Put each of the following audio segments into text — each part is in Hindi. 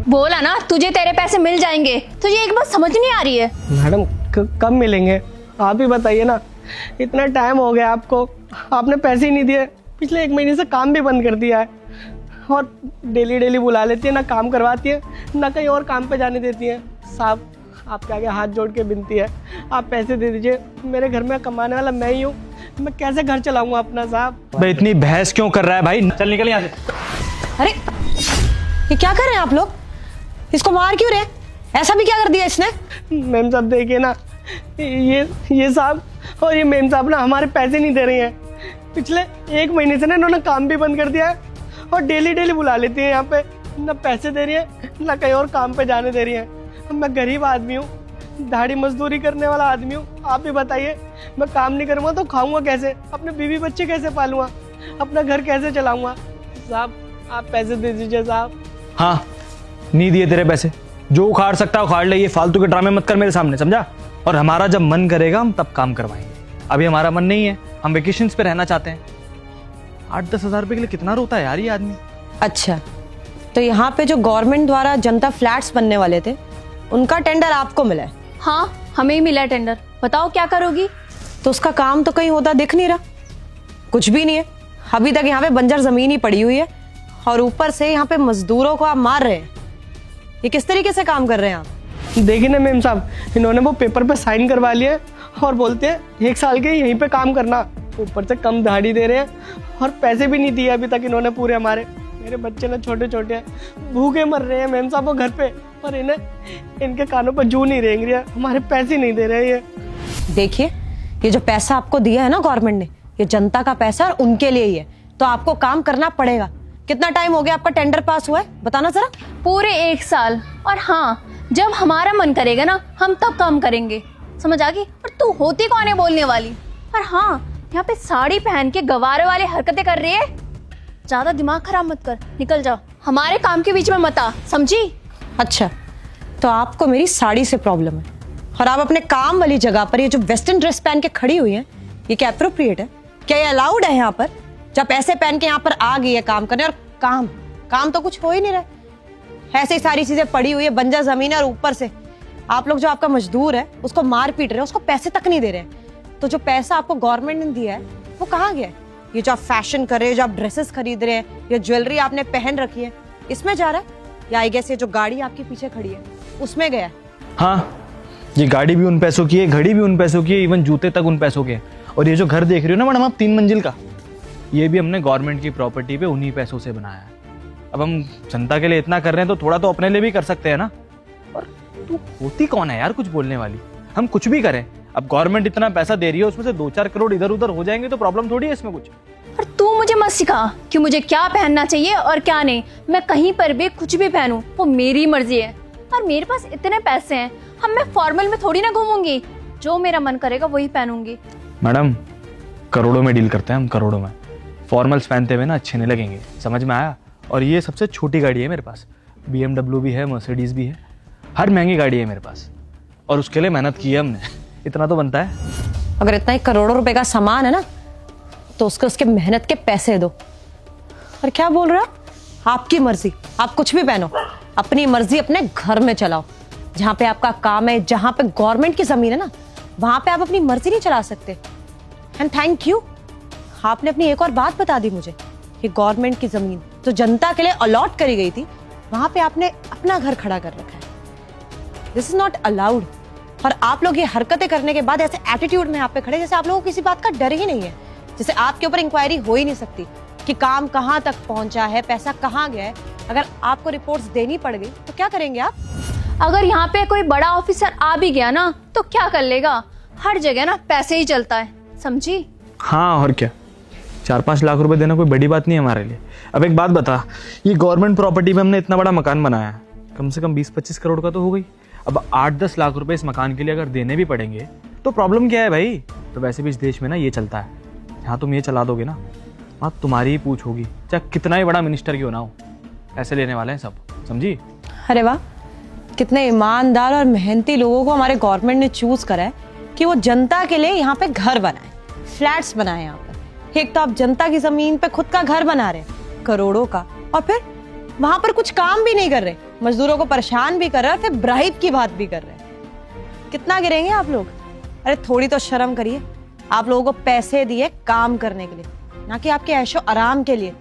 बोला ना तुझे तेरे पैसे मिल जाएंगे, तुझे एक बात समझ नहीं आ रही है। मैडम कब मिलेंगे आप ही बताइए ना, इतना टाइम हो गया आपको, आपने पैसे ही नहीं दिए। पिछले 1 महीने से काम भी बंद कर दिया है और डेली बुला लेती है, ना काम करवाती है ना कहीं और काम पे जाने देती है। साहब आपके आगे हाथ जोड़ के विनती है, आप पैसे दे दीजिए। मेरे घर में कमाने वाला मैं ही हूँ, मैं कैसे घर चलाऊंगा अपना साहब। भाई इतनी बहस क्यों कर रहा है भाई, चल निकल यहाँ से। अरे ये क्या कर रहे हैं आप लोग, इसको मार क्यों रहे, ऐसा भी क्या कर दिया इसने? मैम साहब देखिए ना, ये साहब और ये मैम साहब ना हमारे पैसे नहीं दे रही हैं। पिछले 1 महीने से ना इन्होंने काम भी बंद कर दिया है और डेली बुला लेती है यहाँ पे, ना पैसे दे रही है ना कहीं और काम पे जाने दे रही है। मैं गरीब आदमी हूँ, दाढ़ी मजदूरी करने वाला आदमी हूँ। आप भी बताइए, मैं काम नहीं करूँगा तो खाऊंगा कैसे, अपने बीवी बच्चे कैसे पालूंगा, अपना घर कैसे चलाऊंगा। साहब आप पैसे दे दीजिए साहब। हाँ नहीं दिए तेरे पैसे, जो उखाड़ सकता है उखाड़ ले, ये फालतू के ड्रामे मत कर मेरे सामने, समझा? और हमारा जब मन करेगा हम तब काम करवाएंगे, अभी हमारा मन नहीं है, हम वेकेशंस पे रहना चाहते हैं। 8-10 हज़ार रुपए के लिए कितना रोता है यार ये आदमी। अच्छा तो यहाँ पे जो गवर्नमेंट द्वारा जनता फ्लैट्स बनने वाले थे उनका टेंडर आपको मिला है? हाँ हमें ही मिला है टेंडर, बताओ क्या करोगी। तो उसका काम तो कहीं होता दिख नहीं रहा, कुछ भी नहीं है। अभी तक यहाँ पे बंजर जमीन ही पड़ी हुई है और ऊपर से यहाँ पे मजदूरों को आप मार रहे हैं। ये किस तरीके से काम कर रहे हैं आप? देखिए ना मैम साहब, इन्होंने वो पेपर पे साइन करवा लिए और बोलते हैं 1 साल के यहीं पे काम करना, ऊपर से कम दिहाड़ी दे रहे हैं और पैसे भी नहीं दिए अभी तक इन्होंने पूरे हमारे। मेरे बच्चे ना छोटे छोटे हैं, भूखे मर रहे हैं मैम साहब वो घर पे, पर इन्हें इनके कानों पर जू नहीं रेंग रही है, हमारे पैसे नहीं दे रहे ये। देखिए ये जो पैसा आपको दिया है ना गवर्नमेंट ने, ये जनता का पैसा और उनके लिए ही है, तो आपको काम करना पड़ेगा। कितना टाइम हो गया आपका टेंडर पास हुआ है, बताना जरा। पूरे 1 साल। और हाँ जब हमारा मन करेगा ना हम तब काम करेंगे, समझ आ गई? और तू होती कौन है बोलने वाली? और हाँ यहाँ पे साड़ी पहन के गवारे वाले हरकतें कर रही है, ज्यादा दिमाग खराब मत कर, निकल जाओ, हमारे काम के बीच में मत आ, समझी? अच्छा तो आपको मेरी साड़ी से प्रॉब्लम है और आप अपने काम वाली जगह पर ये जो वेस्टर्न ड्रेस पहन के खड़ी हुई हैं, ये क्या अप्रोप्रिएट है? क्या ये अलाउड है यहाँ पर? जब ऐसे पहन के यहाँ पर आ गई है काम करने, और काम तो कुछ हो ही नहीं रहा, ऐसे ही सारी चीजें पड़ी हुई है, बंजर जमीन है, और ऊपर से आप लोग जो आपका मजदूर है उसको मार पीट रहे हैं, उसको पैसे तक नहीं दे रहे हैं। तो जो पैसा आपको गवर्नमेंट ने दिया है वो कहाँ गया है? ये जो आप फैशन कर रहे हो, जो आप ड्रेसेस खरीद रहे हैं, ये ज्वेलरी आपने पहन रखी है, इसमें जा रहा है? या आई गेस ये जो गाड़ी आपके पीछे खड़ी है उसमें गया है? हाँ ये गाड़ी भी उन पैसों की है, घड़ी भी उन पैसों की है, इवन जूते तक उन पैसों के हैं। और ये जो घर देख रही हो ना मैडम आप 3 मंजिल का, ये भी हमने गवर्नमेंट की प्रॉपर्टी पे उन्हीं पैसों से बनाया है। अब हम जनता के लिए इतना कर रहे हैं तो थोड़ा तो अपने लिए भी कर सकते हैं ना। और तू होती कौन है यार कुछ बोलने वाली? हम कुछ भी करें, अब गवर्नमेंट इतना पैसा दे रही है, उसमें से 2-4 करोड़ इधर उधर हो जाएंगे तो प्रॉब्लम थोड़ी है इसमें कुछ। और तू मुझे मत सिखा कि मुझे क्या पहनना चाहिए और क्या नहीं। मैं कहीं पर भी कुछ भी पहनूं वो मेरी मर्जी है, और मेरे पास इतने पैसे हैं, हम मैं फॉर्मल में थोड़ी ना घूमूंगी, जो मेरा मन करेगा वही पहनूंगी। मैडम करोड़ों में डील करते हैं हम, करोड़ों में। फॉर्मल्स पहनते हुए ना अच्छे नहीं लगेंगे, समझ में आया? और ये सबसे छोटी गाड़ी है मेरे पास, BMW भी है, मर्सिडीज भी है, हर महंगी गाड़ी है मेरे पास, और उसके लिए मेहनत की है हमने, इतना तो बनता है। अगर इतना ही करोड़ों रुपए का सामान है ना तो उसके मेहनत के पैसे दो। और क्या बोल रहे हो? आपकी मर्जी, आप कुछ भी पहनो, अपनी मर्जी अपने घर में चलाओ। जहाँ पे आपका काम है, जहाँ पे गवर्नमेंट की जमीन है ना, वहां पे आप अपनी मर्जी नहीं चला सकते। एंड थैंक यू, आपने अपनी एक और बात बता दी मुझे कि गवर्नमेंट की जमीन जो जनता के लिए अलॉट करी गई थी, वहां पे आपने अपना घर खड़ा कर रखा है। This is not allowed. और आप लोग ये हरकतें करने के बाद ऐसे एटीट्यूड में यहाँ पे खड़े जैसे आप लोगों को किसी बात का डर ही नहीं है, जैसे आपके ऊपर इंक्वायरी हो ही नहीं सकती कि काम कहाँ तक पहुंचा है, पैसा कहाँ गया है। अगर आपको रिपोर्ट्स देनी पड़ गई तो क्या करेंगे आप? अगर यहाँ पे कोई बड़ा ऑफिसर आ भी गया ना तो क्या कर लेगा? हर जगह ना पैसे ही चलता है, समझी? हाँ और क्या, 4-5 लाख रुपए देना कोई बड़ी बात नहीं है हमारे लिए। अब एक बात बता, ये गवर्नमेंट प्रॉपर्टी में हमने इतना बड़ा मकान बनाया है, कम से कम 20-25 करोड़ का तो हो गई। अब 8-10 लाख रुपए इस मकान के लिए अगर देने भी पड़ेंगे तो प्रॉब्लम क्या है भाई? तो वैसे भी इस देश में ना ये चलता है, यहाँ तुम ये चला दोगे ना वहाँ तुम्हारी ही पूछ होगी, चाहे कितना ही बड़ा मिनिस्टर क्यों ना हो, ऐसे लेने वाले हैं सब, समझी? अरे वाह, कितने ईमानदार और मेहनती लोगों को हमारे गवर्नमेंट ने चूज करा है कि वो जनता के लिए यहाँ पे घर बनाए, फ्लैट्स बनाए। यहाँ पर एक तो आप जनता की जमीन पे खुद का घर बना रहे हैं करोड़ों का, और फिर वहां पर कुछ काम भी नहीं कर रहे। मजदूरों को परेशान भी कर रहे हैं, फिर ब्राइब की बात भी कर रहे हैं। कितना गिरेंगे आप लोग? अरे थोड़ी तो शर्म करिए। आप लोगों को पैसे दिए काम करने के लिए, ना कि आपके ऐशो आराम के लिए।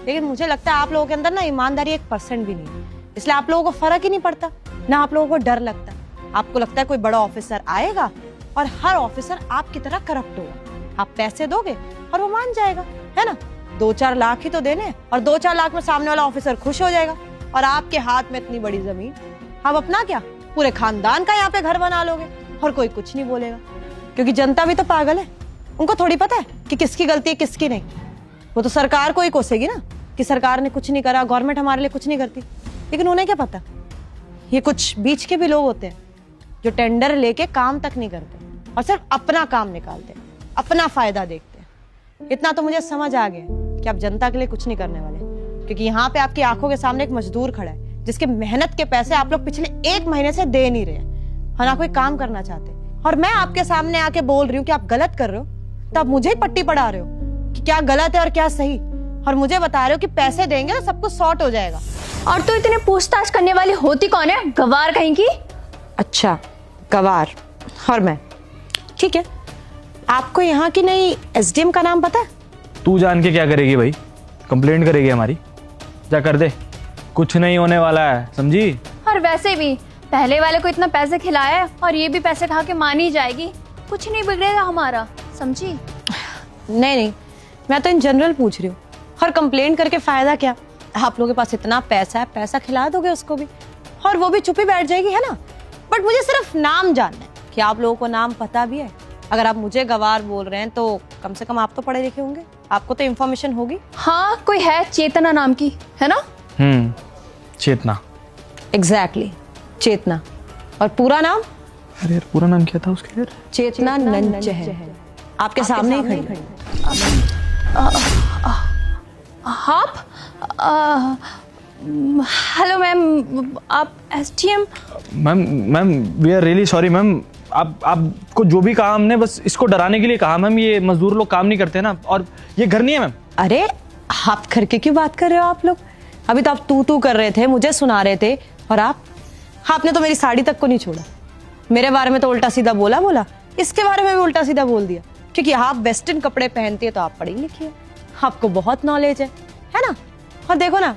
लेकिन मुझे लगता है आप लोगों के अंदर ना ईमानदारी 1% भी नहीं है, इसलिए आप लोगों को फर्क ही नहीं पड़ता, ना आप लोगों को डर लगता। आपको लगता है कोई बड़ा ऑफिसर आएगा और हर ऑफिसर आपकी तरह करप्ट होगा। आप पैसे दोगे और वो मान जाएगा, है ना? 2-4 लाख ही तो देने, और 2-4 लाख में सामने वाला ऑफिसर खुश हो जाएगा। और आपके हाथ में इतनी बड़ी जमीन, अब अपना क्या, पूरे खानदान का यहाँ पे घर बना लोगे और कोई कुछ नहीं बोलेगा। क्योंकि जनता भी तो पागल है, उनको थोड़ी पता है कि किसकी गलती है किसकी नहीं। वो तो सरकार को ही कोसेगी ना कि सरकार ने कुछ नहीं करा, गवर्नमेंट हमारे लिए कुछ नहीं करती। लेकिन उन्हें क्या पता, ये कुछ बीच के भी लोग होते हैं जो टेंडर लेके काम तक नहीं करते और सिर्फ अपना काम निकालते हैं, अपना फायदा देखते हैं। इतना तो मुझे समझ आ गया कि आप जनता के लिए कुछ नहीं करने वाले, क्योंकि यहाँ पे आपकी आंखों के सामने एक मजदूर खड़ा है जिसके मेहनत के पैसे आप लोग पिछले 1 महीने से दे नहीं रहे हैं, ना कोई काम करना चाहते। और मैं आपके सामने आके बोल रही हूँ कि आप गलत कर रहे हो, तो आप मुझे ही पट्टी पढ़ा रहे हो कि क्या गलत है और क्या सही, और मुझे बता रहे हो कि पैसे देंगे तो सब कुछ सॉर्ट हो जाएगा। और तू इतने पूछताछ करने वाली होती कौन है, गवार कहीं की? अच्छा, गवार और मैं, ठीक है। आपको यहाँ की नई एसडीएम का नाम पता है? तू जान के क्या करेगी भाई? कंप्लेंट करेगी हमारी? जा कर दे, कुछ नहीं होने वाला है, समझी? और वैसे भी पहले वाले को इतना पैसे खिलाया है और ये भी पैसे खा के मान ही जाएगी, कुछ नहीं बिगड़ेगा हमारा, समझी? नहीं, मैं तो इन जनरल पूछ रही हूँ। और कंप्लेंट करके फायदा क्या? आप लोगों के पास इतना पैसा है, पैसा खिला दोगे उसको भी और वो भी चुप ही बैठ जाएगी, है ना? बट मुझे सिर्फ नाम जानना है कि आप लोगों को नाम पता भी है। अगर आप मुझे गवार बोल रहे हैं तो कम से कम आप तो पढ़े लिखे होंगे, आपको तो इन्फॉर्मेशन होगी। हाँ, कोई है चेतना नाम की, है ना? चेतना। एग्जैक्टली, चेतना। और पूरा नाम? अरे यार पूरा नाम क्या था उसके यार? चेतना नंचहल। आपके सामने ही खड़ी है। आप हेलो मैम, आप SDM? Ma'am we are really sorry ma'am. आपको जो भी कहा हमने बस इसको डराने के लिए कहा मैम। ये मजदूर लोग काम नहीं करते ना, और ये घर नहीं है मैम। अरे आप करके क्यों बात कर रहे हो आप लोग? अभी तो आप तू कर रहे थे, मुझे सुना रहे थे, और आपने तो मेरी साड़ी तक को नहीं छोड़ा। मेरे बारे में तो उल्टा सीधा बोला, इसके बारे में भी उल्टा सीधा बोल दिया, क्योंकि आप वेस्टर्न कपड़े पहनती है तो आप पढ़ी लिखी है, आपको बहुत नॉलेज है ना? और देखो ना,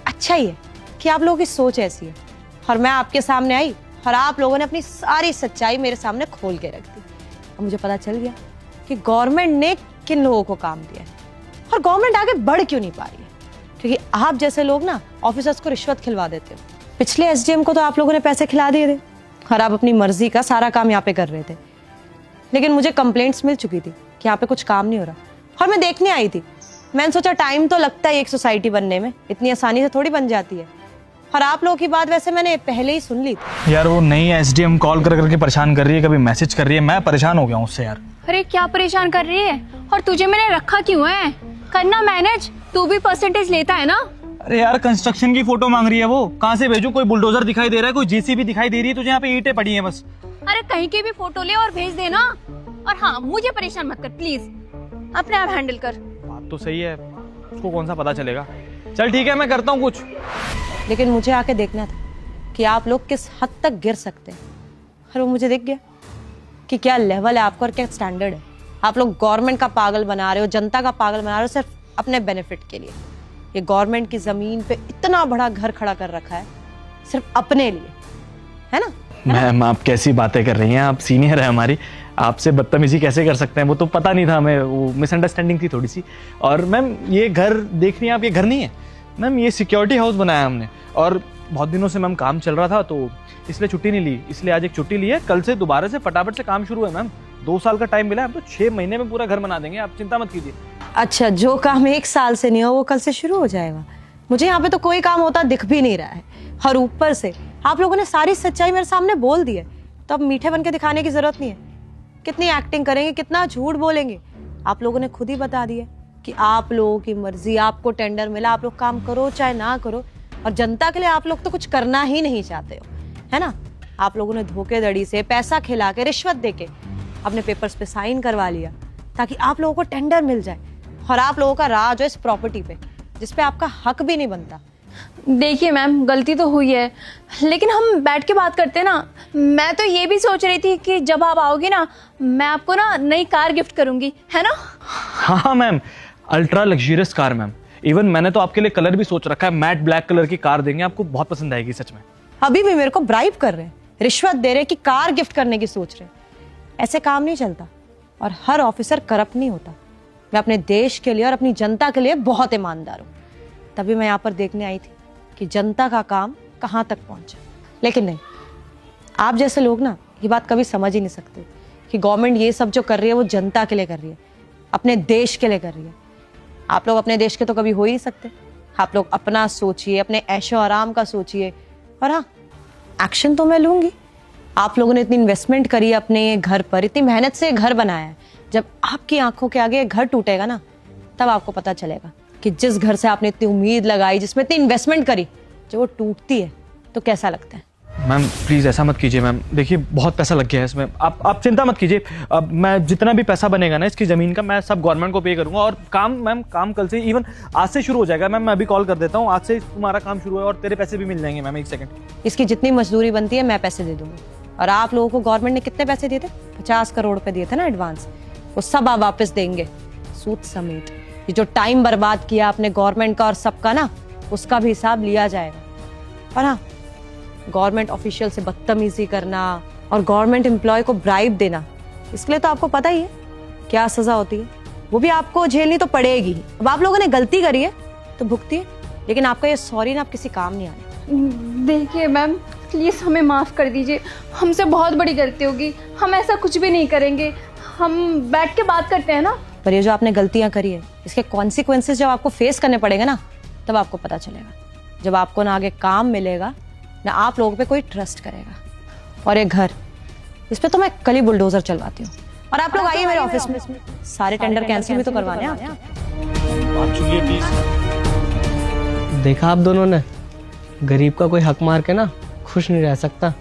अच्छा ही है कि आप लोगों की सोच ऐसी है। और मैं आपके सामने आई और आप लोगों ने अपनी सारी सच्चाई मेरे सामने खोल के रख दी। और मुझे पता चल गया कि गवर्नमेंट ने किन लोगों को काम दिया है और गवर्नमेंट आगे बढ़ क्यों नहीं पा रही है, क्योंकि आप जैसे लोग ना ऑफिसर्स को रिश्वत खिलवा देते हो। पिछले एसडीएम को तो आप लोगों ने पैसे खिला दिए थे और आप अपनी मर्जी का सारा काम यहाँ पे कर रहे थे। लेकिन मुझे कंप्लेंट्स मिल चुकी थी कि यहाँ पे कुछ काम नहीं हो रहा, और मैं देखने आई थी। मैंने सोचा टाइम तो लगता है एक सोसाइटी बनने में, इतनी आसानी से थोड़ी बन जाती है। और आप लोगों की बात वैसे मैंने पहले ही सुन ली थी। यार वो नई एसडीएम कॉल कर करके परेशान कर रही है, कभी मैसेज कर रही है, मैं परेशान हो गया हूँ उससे यार। अरे क्या परेशान कर रही है? और तुझे मैंने रखा क्यों है? करना मैनेज, तू भी परसेंटेज लेता है ना? अरे यार कंस्ट्रक्शन की फोटो मांग रही है वो, कहाँ से भेजूं? कोई बुलडोजर दिखाई दे रहा है, कोई जेसीबी दिखाई दे रही है तुझे? यहाँ पे ईंटें पड़ी हैं बस। अरे कहीं की भी फोटो ले और भेज देना। और हाँ, मुझे परेशान मत कर प्लीज, अपने आप हैंडल कर। बात तो सही है, उसको कौन सा पता चलेगा। चल ठीक है, मैं करता हूँ कुछ। लेकिन मुझे आके देखना था कि आप लोग किस हद तक गिर सकते हैं, और वो मुझे दिख गया कि क्या लेवल है आपका और क्या स्टैंडर्ड है। आप लोग गवर्नमेंट का पागल बना रहे हो, जनता का पागल बना रहे हो, सिर्फ अपने बेनिफिट के लिए। ये गवर्नमेंट की जमीन पे इतना बड़ा घर खड़ा कर रखा है सिर्फ अपने लिए, है ना? मैम आप कैसी बातें कर रही हैं? आप सीनियर है हमारी, आपसे बदतमीजी कैसे कर सकते हैं? वो तो पता नहीं था हमें, वो मिसअंडरस्टैंडिंग थी थोड़ी सी। और मैम ये घर देख रही हैं आप, ये घर नहीं है मैम, ये सिक्योरिटी हाउस बनाया हमने। और बहुत दिनों से मैम काम चल रहा था तो इसलिए छुट्टी नहीं ली, इसलिए आज एक छुट्टी ली है। कल से दोबारा से फटाफट से काम शुरू है मैम। 2 साल का टाइम मिला है, हम तो 6 महीने में पूरा घर बना देंगे, आप चिंता मत कीजिए। अच्छा, जो काम 1 साल से नहीं हो वो कल से शुरू हो जाएगा? मुझे यहाँ पे तो कोई काम होता दिख भी नहीं रहा है, और ऊपर से आप लोगों ने सारी सच्चाई मेरे सामने बोल दी है, तो अब मीठे बन के दिखाने की जरूरत नहीं है। कितनी एक्टिंग करेंगे, कितना झूठ बोलेंगे? आप लोगों ने खुद ही बता दिया कि आप लोगों की मर्जी, आपको टेंडर मिला, आप लोग काम करो चाहे ना करो, और जनता के लिए आप लोग तो कुछ करना ही नहीं चाहते हो, है ना? आप लोगों ने धोखेधड़ी से पैसा खिला के, रिश्वत देके अपने पेपर्स पे साइन करवा लिया ताकि आप लोगों को टेंडर मिल जाए, और आप लोगों का राज हो इस प्रॉपर्टी पे जिसपे आपका हक भी नहीं बनता। देखिए मैम, गलती तो हुई है, लेकिन हम बैठ के बात करते हैं ना। मैं तो ये भी सोच रही थी कि जब आप आओगी ना, मैं आपको ना नई कार गिफ्ट करूंगी, है ना? हाँ हाँ ma'am, ultra luxurious car ma'am. Even मैंने तो आपके लिए कलर भी सोच रखा है, मैट ब्लैक कलर की कार देंगे आपको, बहुत पसंद आएगी सच में। अभी भी मेरे को ब्राइब कर रहे हैं, रिश्वत दे रहे कि कार गिफ्ट करने की सोच रहे। ऐसे काम नहीं चलता, और हर ऑफिसर करप्ट नहीं होता। मैं अपने देश के लिए और अपनी जनता के लिए बहुत ईमानदार हूँ, तभी मैं यहाँ पर देखने आई थी कि जनता का काम कहाँ तक पहुँचा। लेकिन नहीं, आप जैसे लोग ना ये बात कभी समझ ही नहीं सकते कि गवर्नमेंट ये सब जो कर रही है वो जनता के लिए कर रही है, अपने देश के लिए कर रही है। आप लोग अपने देश के तो कभी हो ही नहीं सकते। आप लोग अपना सोचिए, अपने ऐशो आराम का सोचिए, और हाँ, एक्शन तो मैं लूंगी। आप लोगों ने इतनी इन्वेस्टमेंट करी है अपने घर पर, इतनी मेहनत से घर बनाया है। जब आपकी आंखों के आगे घर टूटेगा ना, तब आपको पता चलेगा कि जिस घर से आपने इतनी उम्मीद लगाई, जिसमें इतनी इन्वेस्टमेंट करी, जब वो टूटती है तो कैसा लगता है। मैम प्लीज़ ऐसा मत कीजिए मैम, देखिए बहुत पैसा लग गया है इसमें, आप चिंता मत कीजिए। अब मैं जितना भी पैसा बनेगा ना इसकी ज़मीन का, मैं सब गवर्नमेंट को पे करूंगा। और काम मैम, काम कल से, इवन आज से शुरू हो जाएगा मैम। मैं अभी कॉल कर देता हूँ, आज से तुम्हारा काम शुरू है और तेरे पैसे भी मिल जाएंगे मैम। एक सेकंड। इसकी जितनी मजदूरी बनती है मैं पैसे दे दूंगी। और आप लोगों को गवर्नमेंट ने कितने पैसे दिए थे? 50 करोड़ रुपए दिए थे ना एडवांस, वो सब आप वापस देंगे, सूद समेत। ये जो टाइम बर्बाद किया आपने गवर्नमेंट का और सबका ना, उसका भी हिसाब लिया जाएगा। और हाँ, गवर्नमेंट ऑफिशियल से बदतमीजी करना और गवर्नमेंट एम्प्लॉय को ब्राइब देना, इसके लिए तो आपको पता ही है क्या सजा होती है। वो भी आपको झेलनी तो पड़ेगी। अब आप लोगों ने गलती करी है तो भुगतिए, लेकिन आपका ये सॉरी ना आप किसी काम नहीं आने। देखिए मैम, प्लीज़ हमें माफ़ कर दीजिए, हमसे बहुत बड़ी गलती होगी, हम ऐसा कुछ भी नहीं करेंगे। हम बैठ के बात करते हैं ना। पर ये जो आपने गलतियां करी है, इसके कॉन्सिक्वेंसेस जब आपको फेस करने पड़ेगा ना, तब आपको पता चलेगा। जब आपको ना आगे काम मिलेगा, ना आप लोगों पे कोई ट्रस्ट करेगा। और एक घर, इस पे तो मैं कल ही बुलडोजर चलवाती हूँ। और आप लोग आइए मेरे ऑफिस में, सारे टेंडर कैंसिल भी तो करवाने हैं आपके। आप सुनिए प्लीज़। देखा आप दोनों ने, गरीब का कोई हक मार के ना खुश नहीं रह सकता।